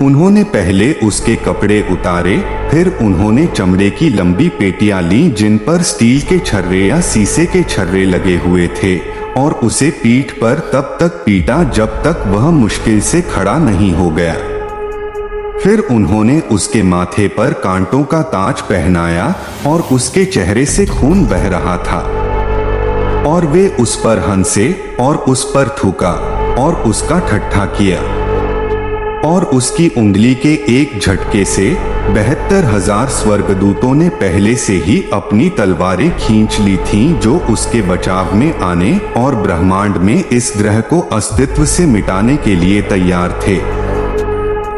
उन्होंने पहले उसके कपड़े उतारे, फिर उन्होंने चमड़े की लंबी पेटियां ली जिन पर स्टील के छर्रे या शीशे के छर्रे लगे हुए थे, और उसे पीठ पर तब तक पीटा जब तक वह मुश्किल से खड़ा नहीं हो गया। फिर उन्होंने उसके माथे पर कांटों का ताज पहनाया और उसके चेहरे से खून बह रहा था, और वे उस पर हंसे और उस पर थूका और उसका ठट्ठा किया, और उसकी उंगली के एक झटके से 72,000 स्वर्गदूतों ने पहले से ही अपनी तलवारें खींच ली थीं जो उसके बचाव में आने और ब्रह्मांड में इस ग्रह को अस्तित्व से मिटाने के लिए तैयार थे।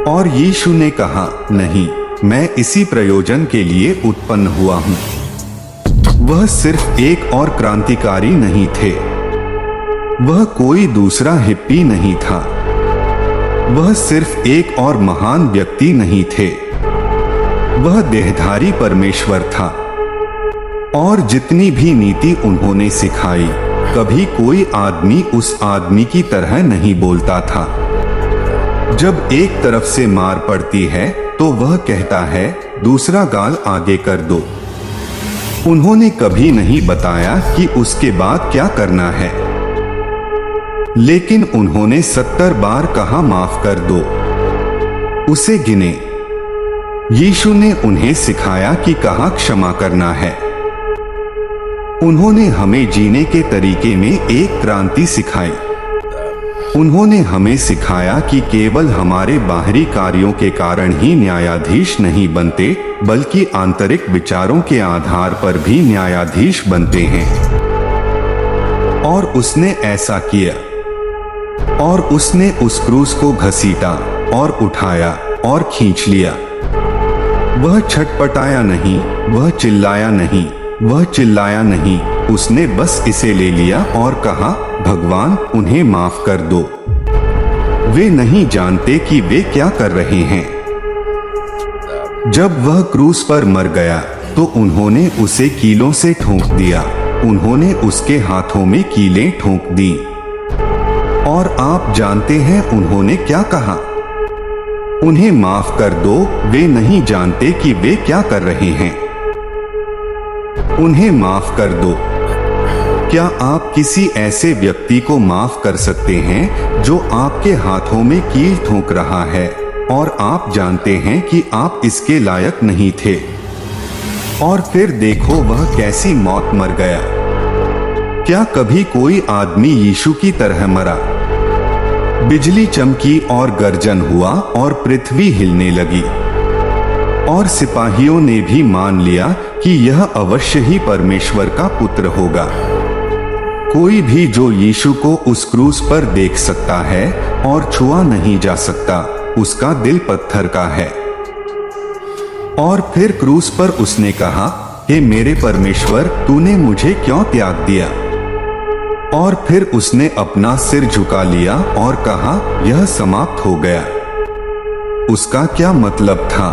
और यीशु ने कहा, नहीं, मैं इसी प्रयोजन के लिए उत्पन्न हुआ हूँ। वह सिर्फ एक और क्रांतिकारी नहीं थे, वह कोई दूसरा हिप्पी नहीं था, वह सिर्फ एक और महान व्यक्ति नहीं थे, वह देहधारी परमेश्वर था। और जितनी भी नीति उन्होंने सिखाई, कभी कोई आदमी उस आदमी की तरह नहीं बोलता था। जब एक तरफ से मार पड़ती है तो वह कहता है, दूसरा गाल आगे कर दो। उन्होंने कभी नहीं बताया कि उसके बाद क्या करना है, लेकिन उन्होंने 70 बार कहा, माफ कर दो, उसे गिने। यीशु ने उन्हें सिखाया कि कहाँ क्षमा करना है। उन्होंने हमें जीने के तरीके में एक क्रांति सिखाई। उन्होंने हमें सिखाया कि केवल हमारे बाहरी कार्यों के कारण ही न्यायाधीश नहीं बनते, बल्कि आंतरिक विचारों के आधार पर भी न्यायाधीश बनते हैं। और उसने ऐसा किया, और उसने उस क्रूस को घसीटा और उठाया और खींच लिया। वह छटपटाया नहीं, वह चिल्लाया नहीं, वह चिल्लाया नहीं, उसने बस इसे ले लिया और कहा, भगवान, उन्हें माफ कर दो, वे नहीं जानते कि वे क्या कर रहे हैं। जब वह क्रूस पर मर गया तो उन्होंने उसे कीलों से ठोक दिया, उन्होंने उसके हाथों में कीलें ठोक दी। और आप जानते हैं उन्होंने क्या कहा, उन्हें माफ कर दो, वे नहीं जानते कि वे क्या कर रहे हैं। उन्हें माफ कर दो। क्या आप किसी ऐसे व्यक्ति को माफ कर सकते हैं जो आपके हाथों में कील ठोक रहा है और आप जानते हैं कि आप इसके लायक नहीं थे, और फिर देखो वह कैसी मौत मर गया। क्या कभी कोई आदमी यीशु की तरह मरा? बिजली चमकी और गर्जन हुआ और पृथ्वी हिलने लगी, और सिपाहियों ने भी मान लिया कि यह अवश्य ही परमेश्वर का पुत्र होगा। कोई भी जो यीशु को उस क्रूस पर देख सकता है और छुआ नहीं जा सकता, उसका दिल पत्थर का है। और फिर क्रूस पर उसने कहा, हे मेरे परमेश्वर, तूने मुझे क्यों त्याग दिया? और फिर उसने अपना सिर झुका लिया और कहा, यह समाप्त हो गया। उसका क्या मतलब था?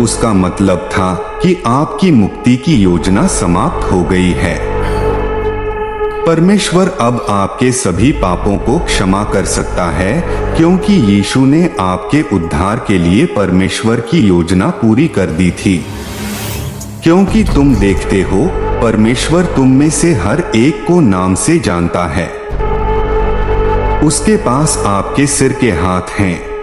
उसका मतलब था कि आपकी मुक्ति की योजना समाप्त हो गई है। परमेश्वर अब आपके सभी पापों को क्षमा कर सकता है, क्योंकि यीशु ने आपके उद्धार के लिए परमेश्वर की योजना पूरी कर दी थी। क्योंकि तुम देखते हो, परमेश्वर तुम में से हर एक को नाम से जानता है। उसके पास आपके सिर के हाथ हैं।